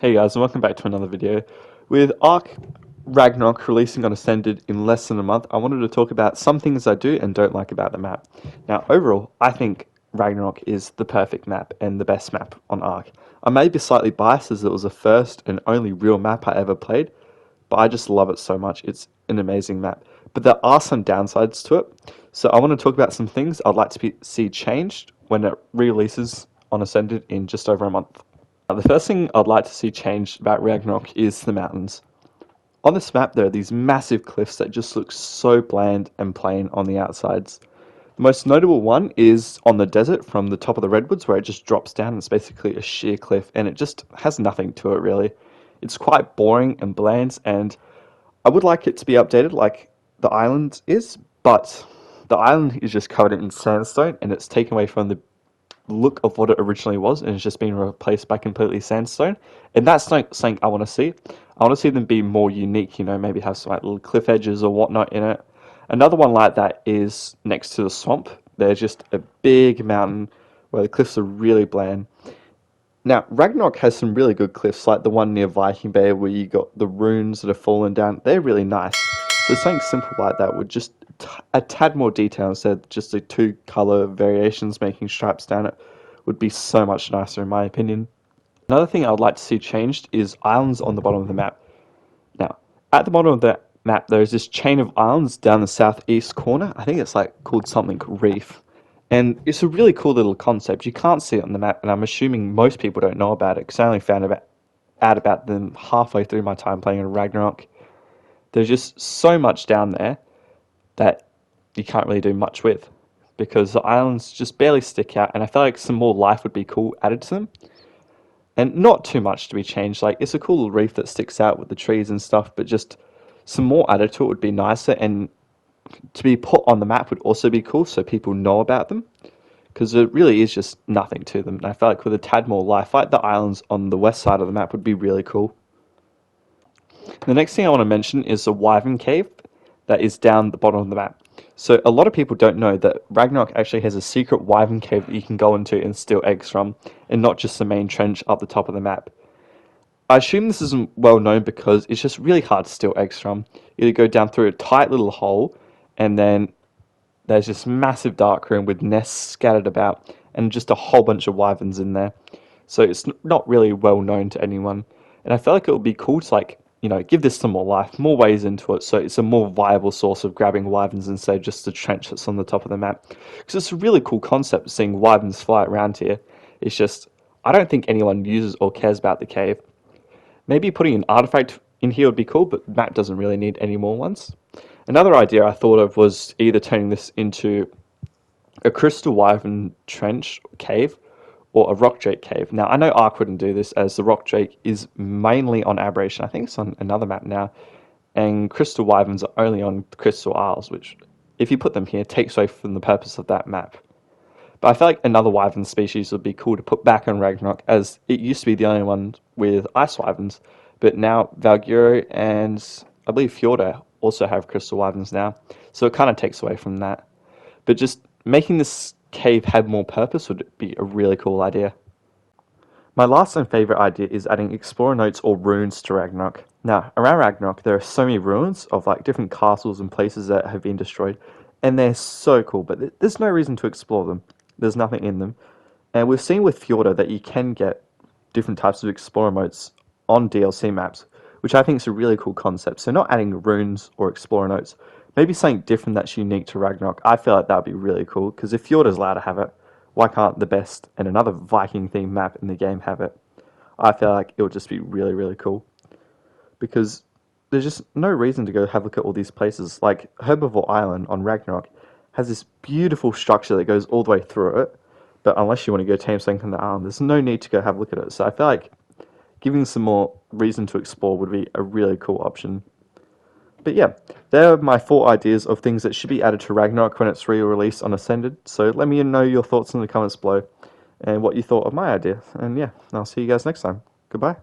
Hey guys, and welcome back to another video. With Ark Ragnarok releasing on Ascended in less than a month, I wanted to talk about some things I do and don't like about the map. Now, overall, I think Ragnarok is the perfect map and the best map on Ark. I may be slightly biased as it was the first and only real map I ever played, but I just love it so much. It's an amazing map. But there are some downsides to it, so I want to talk about some things I'd like to see changed when it re-releases on Ascended in just over a month. The first thing I'd like to see changed about Ragnarok is the mountains. On this map there are these massive cliffs that just look so bland and plain on the outsides. The most notable one is on the desert from the top of the redwoods where it just drops down. It's basically a sheer cliff and it just has nothing to it really. It's quite boring and bland, and I would like it to be updated like the island is, but the island is just covered in sandstone and it's taken away from the look of what it originally was, and it's just been replaced by completely sandstone, and that's not something I want to see. I want to see them be more unique, maybe have some like little cliff edges or whatnot in it. Another one like that is next to the swamp. There's just a big mountain where the cliffs are really bland. Now, Ragnarok has some really good cliffs, like the one near Viking Bay where you got the runes that have fallen down. They're really nice. So something simple like that would just a tad more detail instead of just the two color variations making stripes down it would be so much nicer in my opinion. Another thing I would like to see changed is islands on the bottom of the map. Now, at the bottom of the map there is this chain of islands down the southeast corner. I think it's like called something reef. And it's a really cool little concept. You can't see it on the map, and I'm assuming most people don't know about it because I only found out about them halfway through my time playing in Ragnarok. There's just so much down there that you can't really do much with because the islands just barely stick out, and I feel like some more life would be cool added to them. And not too much to be changed. Like, it's a cool little reef that sticks out with the trees and stuff, but just some more added to it would be nicer, and to be put on the map would also be cool so people know about them, because it really is just nothing to them. And I feel like with a tad more life, like the islands on the west side of the map would be really cool. The next thing I want to mention is the Wyvern Cave that is down the bottom of the map. So a lot of people don't know that Ragnarok actually has a secret Wyvern Cave that you can go into and steal eggs from, and not just the main trench up the top of the map. I assume this isn't well known because it's just really hard to steal eggs from. You either go down through a tight little hole, and then there's this massive dark room with nests scattered about, and just a whole bunch of wyverns in there. So it's not really well known to anyone. And I feel like it would be cool to give this some more life, more ways into it, so it's a more viable source of grabbing wyverns instead of just the trench that's on the top of the map. Because it's a really cool concept seeing wyverns fly around here. It's just, I don't think anyone uses or cares about the cave. Maybe putting an artifact in here would be cool, but the map doesn't really need any more ones. Another idea I thought of was either turning this into a crystal wyvern trench cave or a rock drake cave. Now, I know Ark wouldn't do this as the rock drake is mainly on Aberration. I think it's on another map now. And crystal wyverns are only on crystal isles, which, if you put them here, takes away from the purpose of that map. But I feel like another wyvern species would be cool to put back on Ragnarok, as it used to be the only one with ice wyverns. But now Valguro and I believe Fjorda also have crystal wyverns now. So it kind of takes away from that. But just making this cave have more purpose would be a really cool idea. My last and favourite idea is adding explorer notes or runes to Ragnarok. Now, around Ragnarok there are so many ruins of like different castles and places that have been destroyed, and they're so cool, but there's no reason to explore them. There's nothing in them. And we've seen with Fjorda that you can get different types of explorer modes on DLC maps, which I think is a really cool concept. So not adding runes or explorer notes, maybe something different that's unique to Ragnarok. I feel like that would be really cool, because if Fjorda's allowed to have it, why can't the best and another Viking themed map in the game have it? I feel like it would just be really, really cool, because there's just no reason to go have a look at all these places. Like Herbivore Island on Ragnarok has this beautiful structure that goes all the way through it, but unless you want to go tame something on the island, there's no need to go have a look at it. So I feel like giving some more reason to explore would be a really cool option. But yeah, there are my 4 ideas of things that should be added to Ragnarok when it's re-released on Ascended. So let me know your thoughts in the comments below and what you thought of my idea. And yeah, I'll see you guys next time. Goodbye.